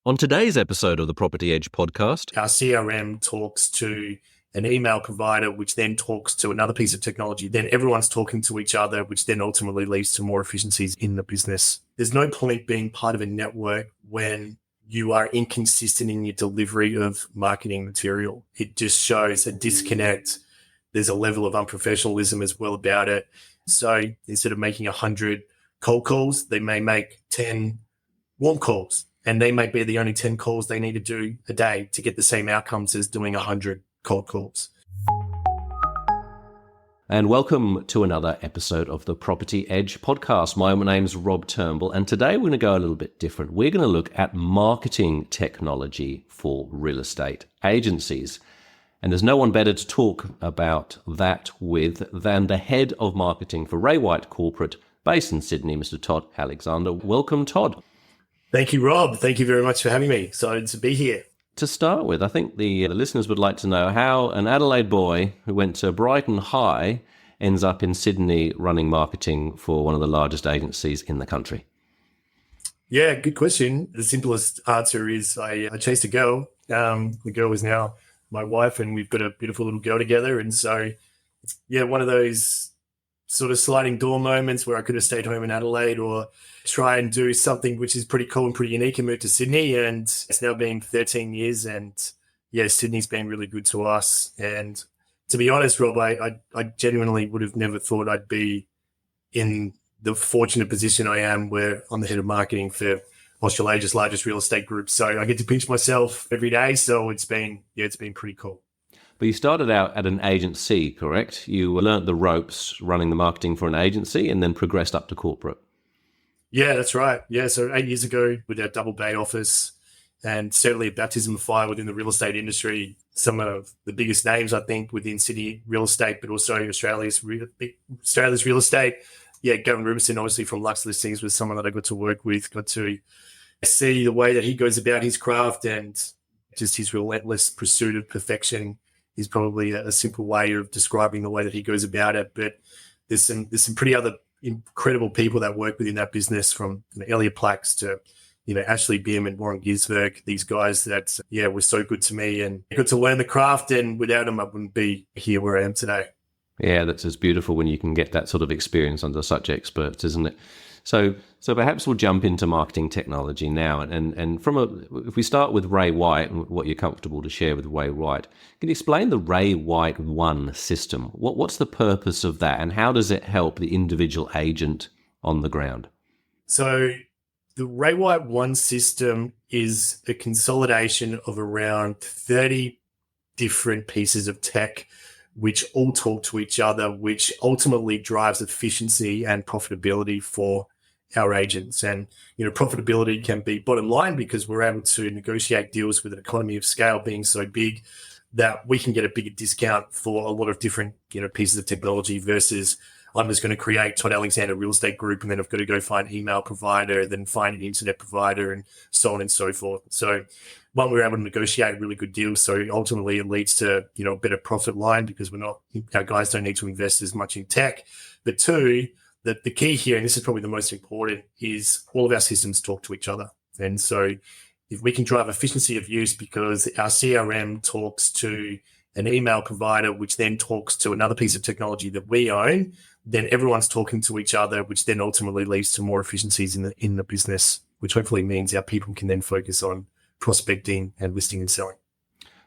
On today's episode of the Property Edge podcast, our CRM talks to an email provider, which then talks to another piece of technology. Then everyone's talking to each other, which then ultimately leads to more efficiencies in the business. There's no point being part of a network when you are inconsistent in your delivery of marketing material. It just shows a disconnect. There's a level of unprofessionalism as well about it. So instead of making 100 cold calls, they may make 10 warm calls. And they may be the only 10 calls they need to do a day to get the same outcomes as doing 100 cold calls. And welcome to another episode of the Property Edge podcast. My name's Rob Turnbull, and today we're going to go a little bit different. We're going to look at marketing technology for real estate agencies. And there's no one better to talk about that with than the head of marketing for Ray White Corporate, based in Sydney, Mr. Todd Alexander. Welcome, Todd. Thank you, Rob. Thank you very much for having me. Excited to be here. To start with, I think the listeners would like to know how an Adelaide boy who went to Brighton High ends up in Sydney running marketing for one of the largest agencies in the country. Yeah, good question. The simplest answer is I chased a girl. The girl is now my wife, and we've got a beautiful little girl together. And so, yeah, one of those sort of sliding door moments where I could have stayed home in Adelaide or try and do something which is pretty cool and pretty unique and move to Sydney. And it's now been 13 years, and yeah, Sydney's been really good to us. And to be honest, Rob, I genuinely would have never thought I'd be in the fortunate position I am, where I'm the head of marketing for Australia's largest real estate group. So I get to pinch myself every day. So it's been pretty cool. But you started out at an agency, correct? You learnt the ropes running the marketing for an agency and then progressed up to corporate. Yeah, that's right. Yeah, so 8 years ago with our Double Bay office, and certainly a baptism of fire within the real estate industry, some of the biggest names, I think, within Sydney real estate, but also Australia's real estate. Yeah, Gavin Rubinson, obviously from Lux Listings, was someone that I got to work with, got to see the way that he goes about his craft, and just his relentless pursuit of perfection is probably a simple way of describing the way that he goes about it. But there's some pretty other incredible people that work within that business, from Elliot Plax to Ashley Bim and Warren Gisberg. These guys that were so good to me and got to learn the craft, and without them I wouldn't be here where I am today. Yeah, that's just beautiful when you can get that sort of experience under such experts, isn't it? So perhaps we'll jump into marketing technology now, and if we start with Ray White and what you're comfortable to share with Ray White, can you explain the Ray White One system? What's the purpose of that, and how does it help the individual agent on the ground? So the Ray White One system is a consolidation of around 30 different pieces of tech which all talk to each other, which ultimately drives efficiency and profitability for our agents. And, profitability can be bottom line because we're able to negotiate deals with an economy of scale being so big that we can get a bigger discount for a lot of different, pieces of technology versus I'm just going to create Todd Alexander Real Estate Group, and then I've got to go find an email provider, then find an internet provider, and so on and so forth. So one, we're able to negotiate really good deals. So ultimately it leads to, a better profit line because our guys don't need to invest as much in tech. But two, the key here, and this is probably the most important, is all of our systems talk to each other. And so if we can drive efficiency of use because our CRM talks to an email provider, which then talks to another piece of technology that we own, then everyone's talking to each other, which then ultimately leads to more efficiencies in the business, which hopefully means our people can then focus on prospecting and listing and selling.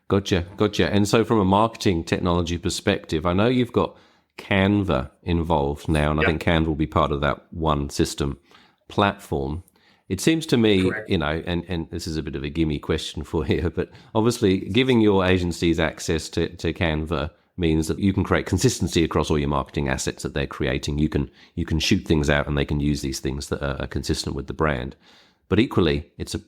Gotcha. And so from a marketing technology perspective, I know you've got Canva involved now, and I think Canva will be part of that one system platform. It seems to me, Correct. And this is a bit of a gimme question for you, but obviously giving your agencies access to Canva means that you can create consistency across all your marketing assets that they're creating. You can shoot things out and they can use these things that are consistent with the brand. But equally, it's a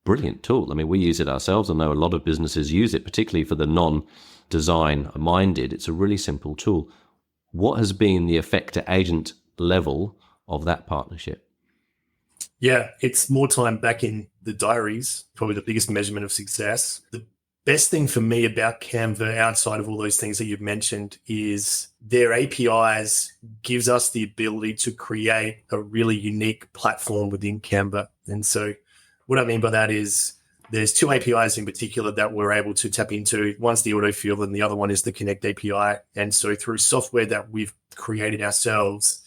brilliant tool. I mean, we use it ourselves. I know a lot of businesses use it, particularly for the non-design minded. It's a really simple tool. What has been the effect at agent level of that partnership? Yeah, it's more time back in the diaries, probably the biggest measurement of success. The best thing for me about Canva, outside of all those things that you've mentioned, is their APIs gives us the ability to create a really unique platform within Canva. And so what I mean by that is there's two APIs in particular that we're able to tap into. One's the autofill and the other one is the Connect API. And so through software that we've created ourselves,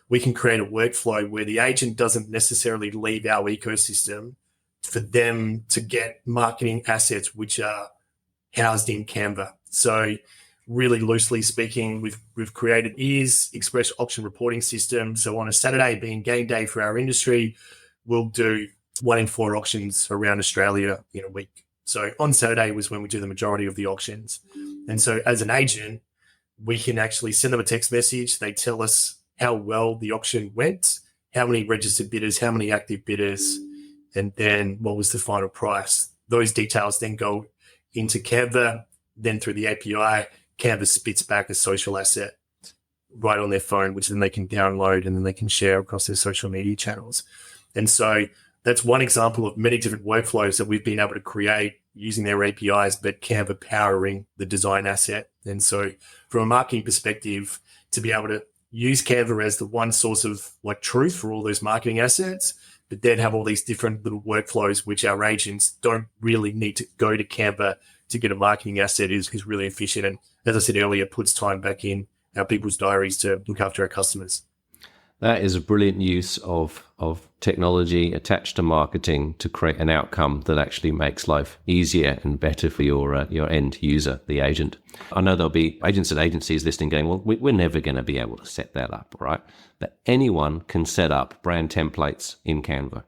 we can create a workflow where the agent doesn't necessarily leave our ecosystem for them to get marketing assets which are housed in Canva. So really loosely speaking, we've created EARS, Express Auction Reporting System. So on a Saturday being game day for our industry, we'll do 1 in 4 auctions around Australia in a week. So on Saturday was when we do the majority of the auctions. And so as an agent, we can actually send them a text message. They tell us how well the auction went, how many registered bidders, how many active bidders, and then what was the final price. Those details then go into Canva. Then through the API, Canva spits back a social asset right on their phone, which then they can download and then they can share across their social media channels. And so that's one example of many different workflows that we've been able to create using their APIs, but Canva powering the design asset. And so from a marketing perspective, to be able to use Canva as the one source of like truth for all those marketing assets, but then have all these different little workflows, which our agents don't really need to go to Canva to get a marketing asset is really efficient. And as I said earlier, puts time back in our people's diaries to look after our customers. That is a brilliant use of technology attached to marketing to create an outcome that actually makes life easier and better for your end user, the agent. I know there'll be agents at agencies listening going, well, we're never going to be able to set that up, right? But anyone can set up brand templates in Canva,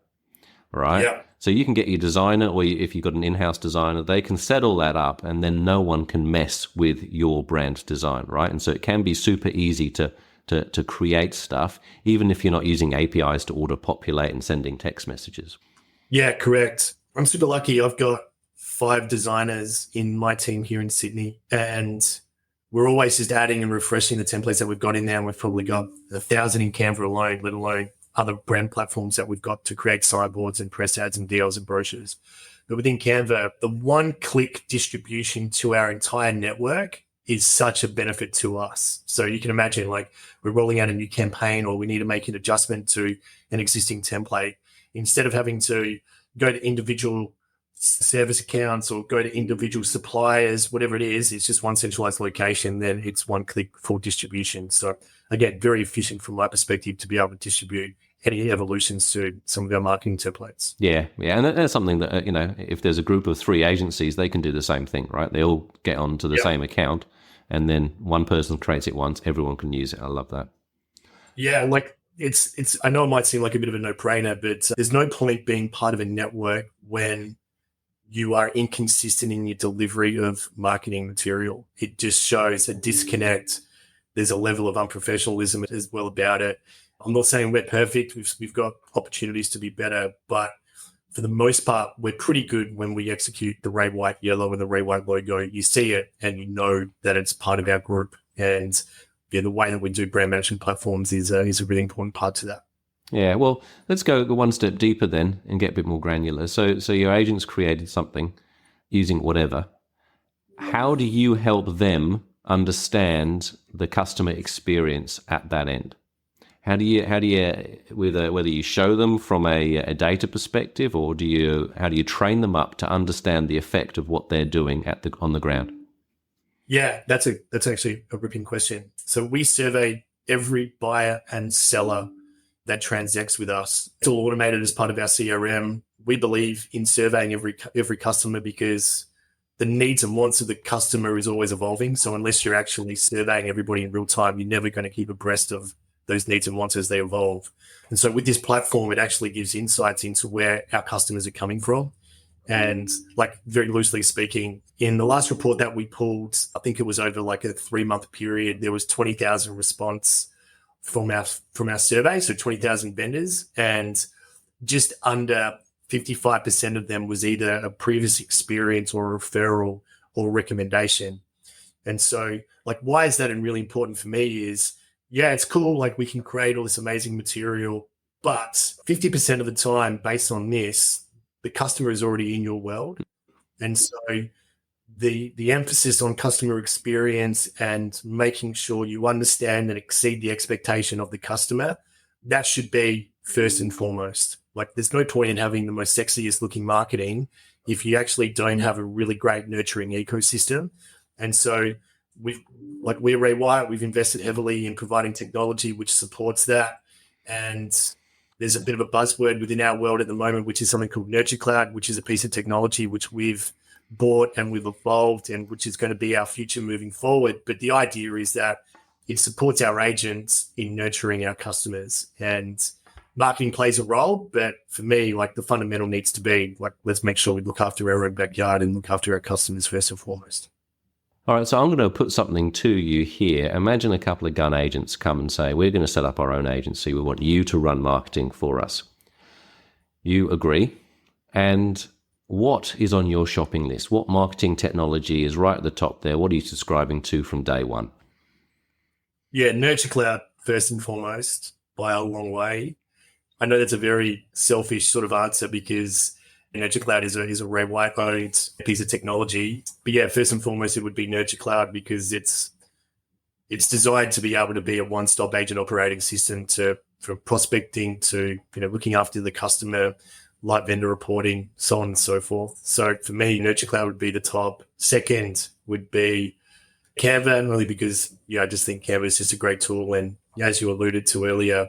right? Yeah. So you can get your designer, or if you've got an in-house designer, they can set all that up and then no one can mess with your brand design, right? And so it can be super easy to create stuff, even if you're not using APIs to auto-populate and sending text messages. Yeah, correct. I'm super lucky. I've got 5 designers in my team here in Sydney, and we're always just adding and refreshing the templates that we've got in there. And we've probably got 1,000 in Canva alone, let alone other brand platforms that we've got to create sideboards and press ads and deals and brochures. But within Canva, the one-click distribution to our entire network is such a benefit to us. So you can imagine, like, we're rolling out a new campaign or we need to make an adjustment to an existing template. Instead of having to go to individual service accounts or go to individual suppliers, whatever it is, it's just one centralized location, then it's one click for distribution. So again, very efficient from my perspective to be able to distribute any evolutions to some of our marketing templates. Yeah. And that's something that, if there's a group of 3 agencies, they can do the same thing, right? They all get onto the same account, and then one person creates it once, everyone can use it. I love that. Yeah, like it's I know it might seem like a bit of a no-brainer, but there's no point being part of a network when you are inconsistent in your delivery of marketing material. It just shows a disconnect. There's a level of unprofessionalism as well about it. I'm not saying we're perfect. We've got opportunities to be better, but for the most part, we're pretty good when we execute the red, white, yellow and the red, white logo. You see it and you know that it's part of our group. And the way that we do brand management platforms is a really important part to that. Yeah, well, let's go one step deeper then and get a bit more granular. So your agents created something using whatever. How do you help them understand the customer experience at that end? How do you whether you show them from a data perspective, or how do you train them up to understand the effect of what they're doing on the ground? Yeah, that's actually a ripping question. So we survey every buyer and seller that transacts with us. It's all automated as part of our CRM. We believe in surveying every customer because the needs and wants of the customer is always evolving. So unless you're actually surveying everybody in real time, you're never going to keep abreast of those needs and wants as they evolve. And so with this platform, it actually gives insights into where our customers are coming from. And like very loosely speaking, in the last report that we pulled, I think it was over like a 3-month period, there was 20,000 response from our survey. So 20,000 vendors, and just under 55% of them was either a previous experience or a referral or recommendation. And so like, why is that really important for me is, yeah, it's cool. Like we can create all this amazing material, but 50% of the time based on this, the customer is already in your world. And so the emphasis on customer experience and making sure you understand and exceed the expectation of the customer, that should be first and foremost. Like, there's no point in having the most sexiest looking marketing if you actually don't have a really great nurturing ecosystem. And so we're Ray White, we've invested heavily in providing technology which supports that. And there's a bit of a buzzword within our world at the moment, which is something called Nurture Cloud, which is a piece of technology which we've bought and we've evolved and which is going to be our future moving forward. But the idea is that it supports our agents in nurturing our customers, and marketing plays a role. But for me, like, the fundamental needs to be like, let's make sure we look after our own backyard and look after our customers first and foremost. All right, so I'm going to put something to you here. Imagine a couple of gun agents come and say, we're going to set up our own agency. We want you to run marketing for us. You agree. And what is on your shopping list? What marketing technology is right at the top there? What are you subscribing to from day one? Yeah, Nurture Cloud first and foremost, by a long way. I know that's a very selfish sort of answer because Nurture Cloud is a Ray White owned piece of technology. But yeah, first and foremost, it would be Nurture Cloud because it's designed to be able to be a one-stop agent operating system from prospecting to looking after the customer, like vendor reporting, so on and so forth. So for me, Nurture Cloud would be the top. Second would be Canva, really because I just think Canva is just a great tool. And as you alluded to earlier,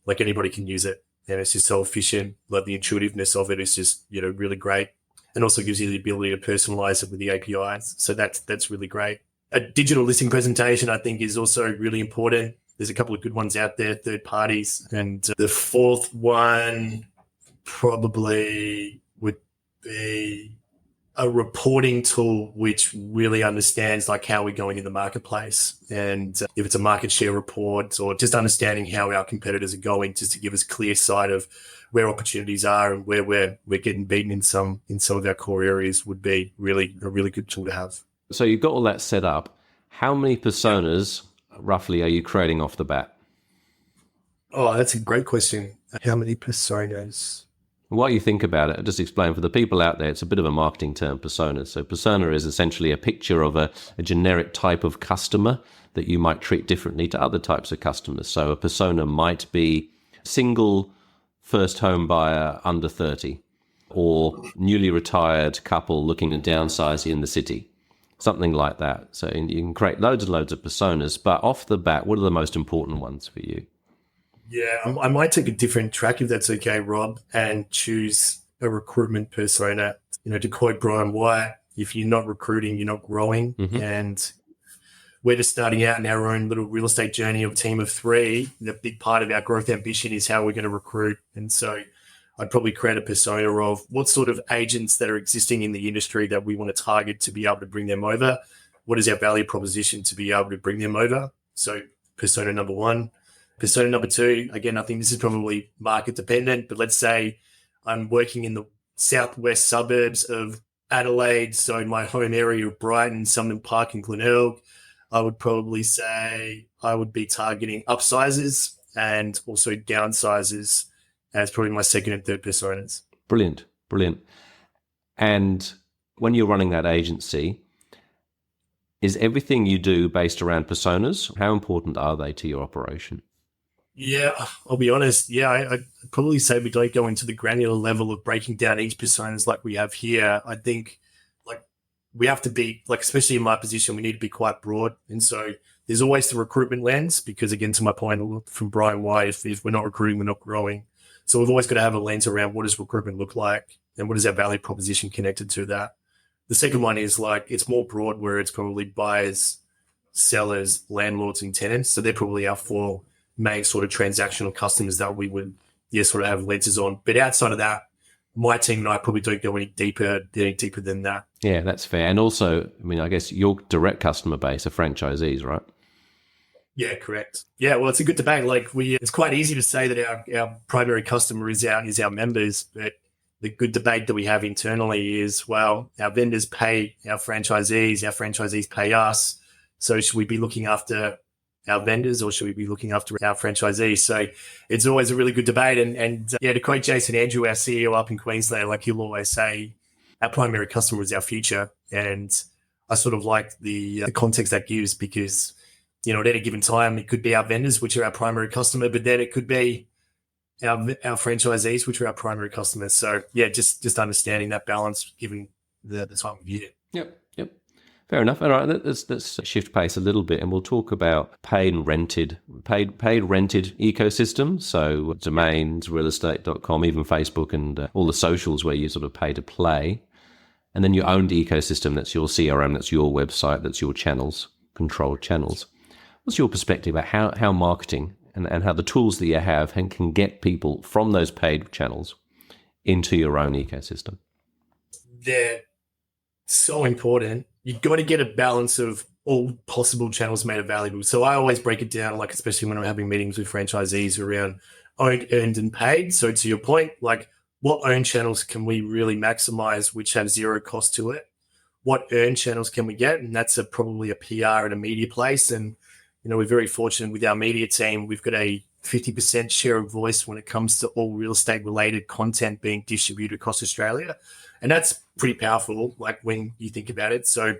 like, anybody can use it. And it's just so efficient. Like, the intuitiveness of it is just, really great. And also gives you the ability to personalize it with the APIs. So that's really great. A digital listing presentation, I think, is also really important. There's a couple of good ones out there, third parties. And the fourth one probably would be a reporting tool which really understands like how we're going in the marketplace, and if it's a market share report or just understanding how our competitors are going, just to give us a clear sight of where opportunities are and where we're getting beaten in some of our core areas, would be a really good tool to have. So you've got all that set up. How many personas roughly are you creating off the bat? Oh, that's a great question. How many personas? While you think about it, I'll just explain for the people out there, it's a bit of a marketing term, persona. So persona is essentially a picture of a generic type of customer that you might treat differently to other types of customers. So a persona might be single first home buyer under 30, or newly retired couple looking to downsize in the city, something like that. So you can create loads and loads of personas, but off the bat, what are the most important ones for you? Yeah, I might take a different track if that's okay, Rob, and choose a recruitment persona. To quote Brian White, if you're not recruiting, you're not growing. Mm-hmm. And we're just starting out in our own little real estate journey of a team of 3. The big part of our growth ambition is how we're going to recruit. And so I'd probably create a persona of what sort of agents that are existing in the industry that we want to target to be able to bring them over. What is our value proposition to be able to bring them over? So persona number 1. Persona number 2, again, I think this is probably market dependent, but let's say I'm working in the southwest suburbs of Adelaide, so in my home area of Brighton, Sumner Park and Glenelg, I would probably say I would be targeting upsizers and also downsizers as probably my second and third personas. Brilliant. And when you're running that agency, is everything you do based around personas? How important are they to your operation? Yeah, I'll be honest. Yeah, I'd probably say we don't go into the granular level of breaking down each personas like we have here. I think like we have to be, like, especially in my position, we need to be quite broad. And so there's always the recruitment lens because, again, to my point from Brian White, if we're not recruiting, we're not growing. So we've always got to have a lens around what does recruitment look like and what is our value proposition connected to that. The second one is like it's more broad where it's probably buyers, sellers, landlords, and tenants. So they're probably our 4 main sort of transactional customers that we would sort of have lenses on. But outside of that, my team and I probably don't go any deeper than that. Yeah, that's fair. And also, I mean, I guess your direct customer base are franchisees, right? Yeah, correct. Yeah, well, it's a good debate. Like it's quite easy to say that our primary customer is our members, but the good debate that we have internally is, well, our vendors pay our franchisees pay us. So should we be looking after our vendors or should we be looking after our franchisees? So it's always a really good debate. And to quote Jason Andrew, our CEO up in Queensland, like he'll always say, our primary customer is our future. And I sort of like the context that gives because, at any given time, it could be our vendors, which are our primary customer, but then it could be our franchisees, which are our primary customers. So yeah, just understanding that balance given the time of year. Yep. Fair enough. All right, let's shift pace a little bit, and we'll talk about paid rented ecosystems. So domains, realestate.com, even Facebook, and all the socials where you sort of pay to play. And then your owned ecosystem, that's your CRM, that's your website, that's your channels, controlled channels. What's your perspective about how marketing and how the tools that you have can get people from those paid channels into your own ecosystem? They're so important. You've got to get a balance of all possible channels made available. So I always break it down, like especially when I'm having meetings with franchisees around owned, earned, and paid. So to your point, like what owned channels can we really maximize, which have zero cost to it? What earned channels can we get? And that's probably a PR and a media place. And, we're very fortunate with our media team. We've got a 50% share of voice when it comes to all real estate related content being distributed across Australia. And that's pretty powerful, like when you think about it. So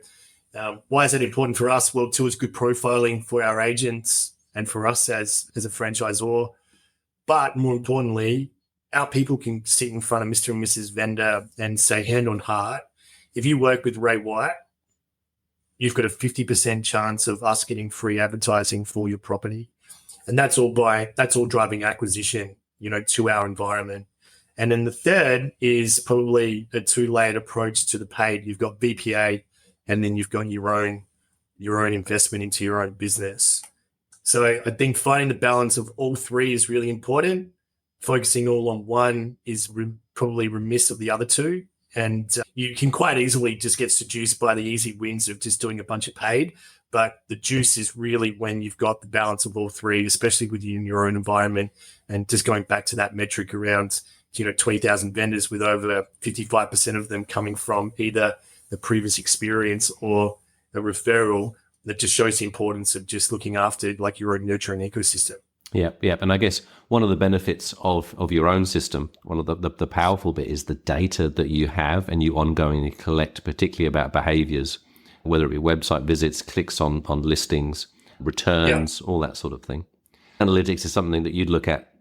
why is that important for us? Well, two, is good profiling for our agents and for us as a franchisor. But more importantly, our people can sit in front of Mr. and Mrs. Vendor and say, hand on heart, if you work with Ray White, you've got a 50% chance of us getting free advertising for your property. And that's all driving acquisition, to our environment. And then the third is probably a two-layered approach to the paid. You've got BPA, and then you've got your own investment into your own business. So I think finding the balance of all three is really important. Focusing all on one is probably remiss of the other two. And you can quite easily just get seduced by the easy wins of just doing a bunch of paid. But the juice is really when you've got the balance of all three, especially within your own environment. And just going back to that metric around 20,000 vendors with over 55% of them coming from either the previous experience or a referral, that just shows the importance of just looking after like your own nurturing ecosystem. Yeah. And I guess one of the benefits of your own system, one of the powerful bit is the data that you have and you ongoingly collect, particularly about behaviors, whether it be website visits, clicks on listings, returns, all that sort of thing. Analytics is something that you'd look at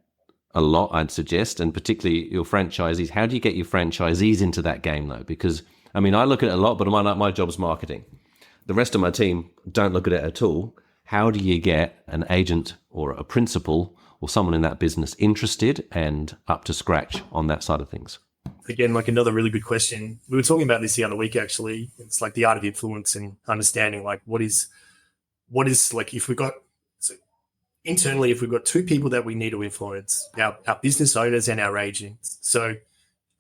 a lot, I'd suggest, and particularly your franchisees. How do you get your franchisees into that game, though? Because, I look at it a lot, but my job's marketing. The rest of my team don't look at it at all. How do you get an agent or a principal or someone in that business interested and up to scratch on that side of things? Again, like another really good question. We were talking about this the other week, actually. It's like the art of influence and understanding like what is like if we've got internally, if we've got two people that we need to influence, our business owners and our agents. So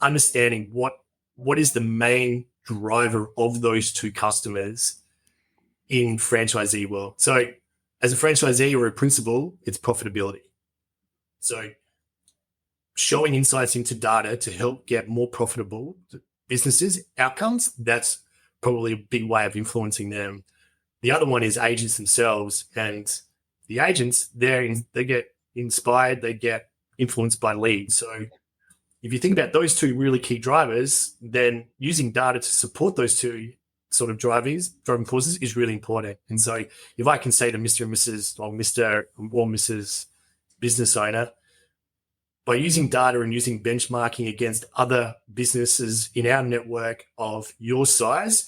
understanding what is the main driver of those two customers in franchisee world. So as a franchisee or a principal, it's profitability. So showing insights into data to help get more profitable businesses outcomes, that's probably a big way of influencing them. The other one is agents themselves, and the agents, they get inspired, they get influenced by leads. So if you think about those two really key drivers, then using data to support those two sort of driving forces is really important. And so if I can say to Mr. and Mrs. or Mr. or Mrs. business owner, by using data and using benchmarking against other businesses in our network of your size,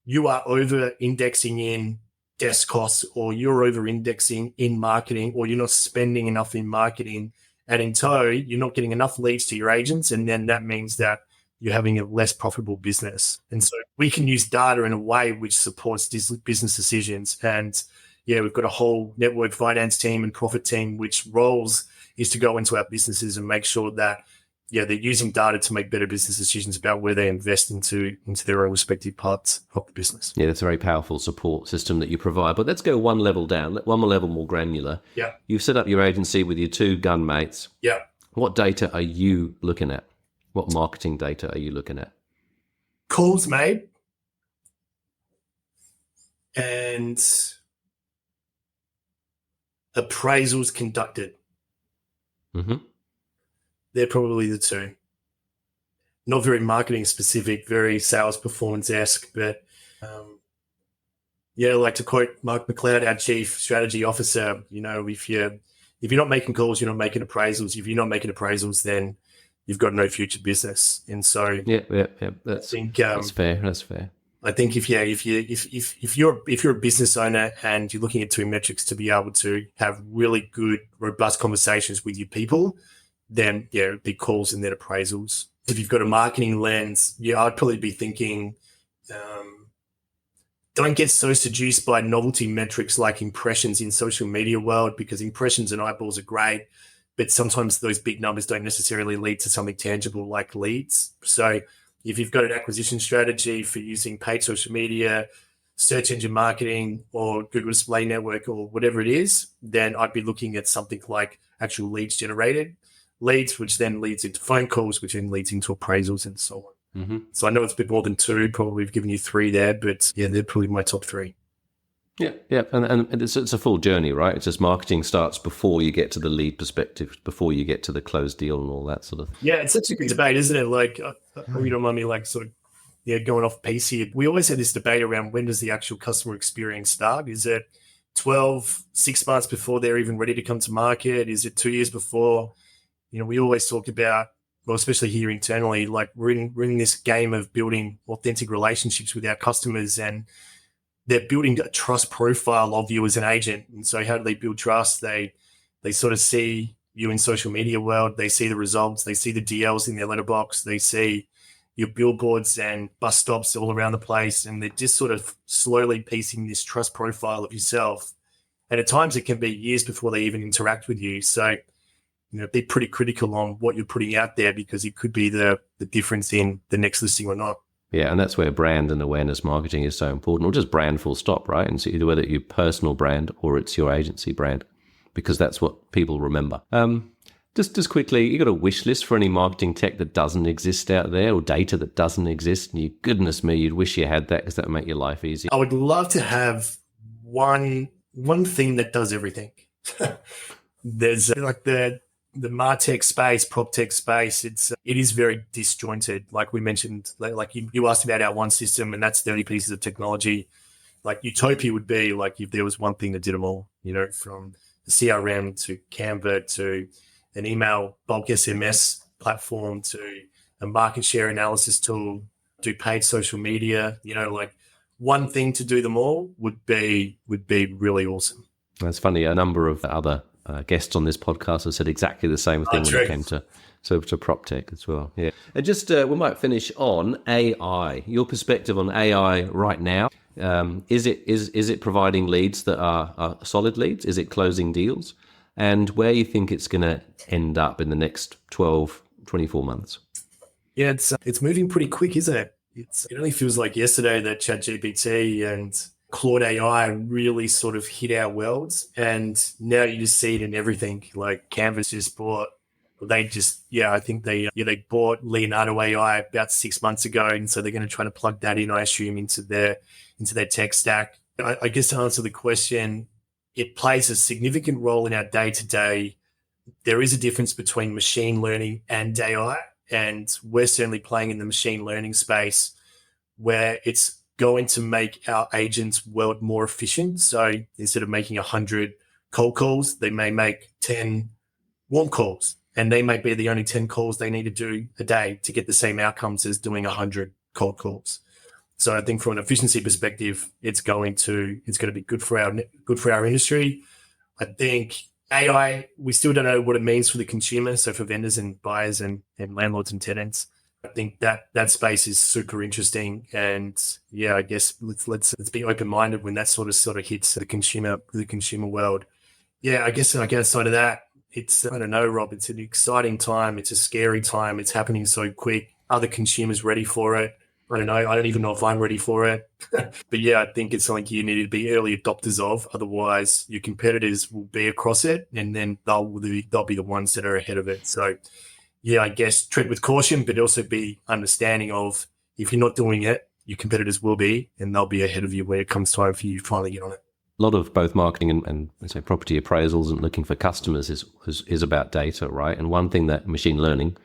you are over-indexing in desk costs, or you're over-indexing in marketing, or you're not spending enough in marketing. And in tow, you're not getting enough leads to your agents. And then that means that you're having a less profitable business. And so we can use data in a way which supports these business decisions. And yeah, we've got a whole network finance team and profit team, which roles is to go into our businesses and make sure that, they're using data to make better business decisions about where they invest into their own respective parts of the business. Yeah, that's a very powerful support system that you provide. But let's go one level down, one more level more granular. Yeah. You've set up your agency with your two gun mates. Yeah. What data are you looking at? What marketing data are you looking at? Calls made and appraisals conducted. Mm-hmm. They're probably the two. Not very marketing specific, very sales performance-esque, but like to quote Mark McLeod, our chief strategy officer, if if you're not making calls, you're not making appraisals. If you're not making appraisals, then you've got no future business. And so yeah. That's fair. That's fair. I think if you're a business owner and you're looking at two metrics to be able to have really good, robust conversations with your people, then it'd be calls and then appraisals. If you've got a marketing lens, I'd probably be thinking, don't get so seduced by novelty metrics like impressions in social media world, because impressions and eyeballs are great, but sometimes those big numbers don't necessarily lead to something tangible like leads. So if you've got an acquisition strategy for using paid social media, search engine marketing, or Google Display Network, or whatever it is, then I'd be looking at something like actual leads generated, leads, which then leads into phone calls, which then leads into appraisals and so on. Mm-hmm. So I know it's a bit more than two, probably we've given you three there, but they're probably my top three. Yeah. And it's a full journey, right? It's just marketing starts before you get to the lead perspective, before you get to the closed deal and all that sort of thing. Yeah, it's such a good debate, isn't it? Like, you don't mind me going off piece here. We always had this debate around when does the actual customer experience start? Is it 6 months before they're even ready to come to market? Is it 2 years before? We always talk about, well, especially here internally, like we're in this game of building authentic relationships with our customers, and they're building a trust profile of you as an agent. And so how do they build trust? They sort of see you in social media world. They see the results. They see the DLs in their letterbox. They see your billboards and bus stops all around the place. And they're just sort of slowly piecing this trust profile of yourself. And at times it can be years before they even interact with you. So, be pretty critical on what you're putting out there, because it could be the difference in the next listing or not. Yeah, and that's where brand and awareness marketing is so important, or just brand full stop, right? And so either whether it's your personal brand or it's your agency brand, because that's what people remember. Just quickly, you got a wish list for any marketing tech that doesn't exist out there, or data that doesn't exist? And goodness me, you'd wish you had that, because that would make your life easier. I would love to have one thing that does everything. There's like the MarTech space, prop tech space, it is very disjointed. Like we mentioned, like you asked about our one system, and that's 30 pieces of technology. Like utopia would be like if there was one thing that did them all, from the CRM to Canva to an email bulk SMS platform to a market share analysis tool, do paid social media, like one thing to do them all would be really awesome. That's funny. A number of other guests on this podcast have said exactly the same thing when it came to prop tech as well. Yeah. And just we might finish on AI. Your perspective on AI right now. Is it providing leads that are solid leads? Is it closing deals? And where you think it's going to end up in the next 12, 24 months? Yeah, it's moving pretty quick, isn't it? It only feels like yesterday that ChatGPT and Claude AI really sort of hit our worlds, and now you just see it in everything. Like Canvas just bought, I think they bought Leonardo AI about 6 months ago, and so they're going to try to plug that in, I assume, into their tech stack. I guess to answer the question, it plays a significant role in our day-to-day. There is a difference between machine learning and AI, and we're certainly playing in the machine learning space where it's going to make our agents' world more efficient. So instead of making 100 cold calls, they may make 10 warm calls, and they may be the only 10 calls they need to do a day to get the same outcomes as doing 100 cold calls. So I think from an efficiency perspective, it's going to be good for our industry. I think AI, we still don't know what it means for the consumer. So for vendors and buyers and landlords and tenants, I think that space is super interesting. And yeah, I guess let's be open-minded when that sort of hits the consumer world. Yeah, I guess outside of that, I don't know, Rob, it's an exciting time. It's a scary time. It's happening so quick. Are the consumers ready for it? I don't know. I don't even know if I'm ready for it. But yeah, I think it's something you need to be early adopters of. Otherwise, your competitors will be across it, and then they'll be the ones that are ahead of it. So yeah, I guess tread with caution, but also be understanding of if you're not doing it, your competitors will be, and they'll be ahead of you when it comes time for you to finally get on it. A lot of both marketing and say property appraisals and looking for customers is about data, right? And one thing that machine learning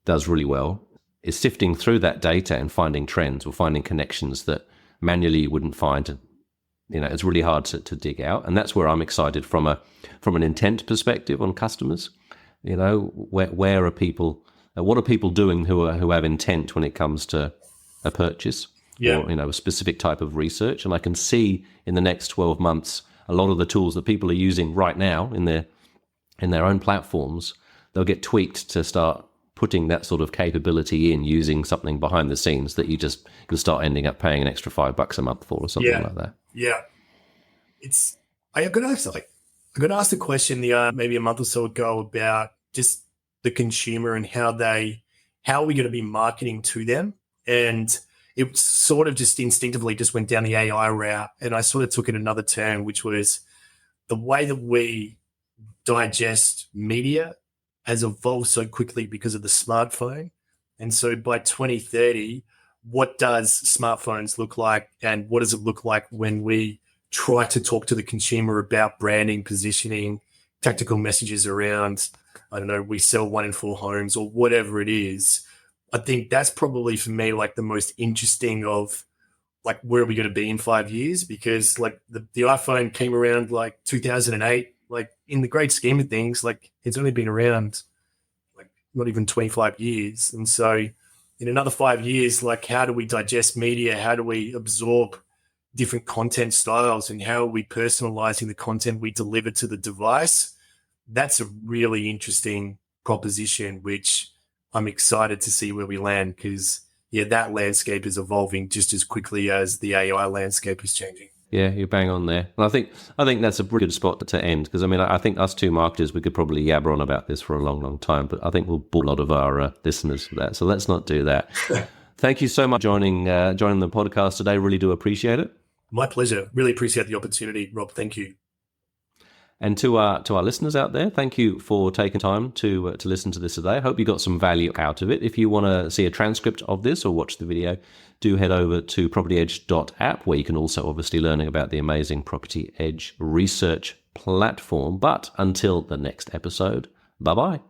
does really well is sifting through that data and finding trends or finding connections that manually you wouldn't find it's really hard to dig out. And that's where I'm excited from an intent perspective on customers. Where are people, what are people doing who have intent when it comes to a purchase or, a specific type of research. And I can see in the next 12 months, a lot of the tools that people are using right now in their own platforms, they'll get tweaked to start putting that sort of capability in, using something behind the scenes that you just can start ending up paying an extra $5 a month for or something like that. Yeah. I'm going to ask the question maybe a month or so ago about just the consumer and how are we going to be marketing to them? And it sort of just instinctively just went down the AI route. And I sort of took it another turn, which was the way that we digest media has evolved so quickly because of the smartphone. And so by 2030, what does smartphones look like? And what does it look like when we try to talk to the consumer about branding, positioning, tactical messages around, I don't know, we sell 1 in 4 homes or whatever it is? I think that's probably for me like the most interesting of like where are we going to be in 5 years? Because like the iPhone came around like 2008, like in the great scheme of things, like it's only been around like not even 25 years. And so in another 5 years, like how do we digest media? How do we absorb different content styles, and how are we personalizing the content we deliver to the device? That's a really interesting proposition, which I'm excited to see where we land, because that landscape is evolving just as quickly as the AI landscape is changing. Yeah, you're bang on there. And I think that's a pretty good spot to end, because I think us two marketers, we could probably yabber on about this for a long, long time, but I think we'll bore a lot of our listeners for that. So let's not do that. Thank you so much for joining the podcast today. Really do appreciate it. My pleasure. Really appreciate the opportunity, Rob. Thank you. And to our listeners out there, thank you for taking time to listen to this today. I hope you got some value out of it. If you want to see a transcript of this or watch the video, do head over to propertyedge.app, where you can also obviously learn about the amazing Property Edge research platform. But until the next episode, bye-bye.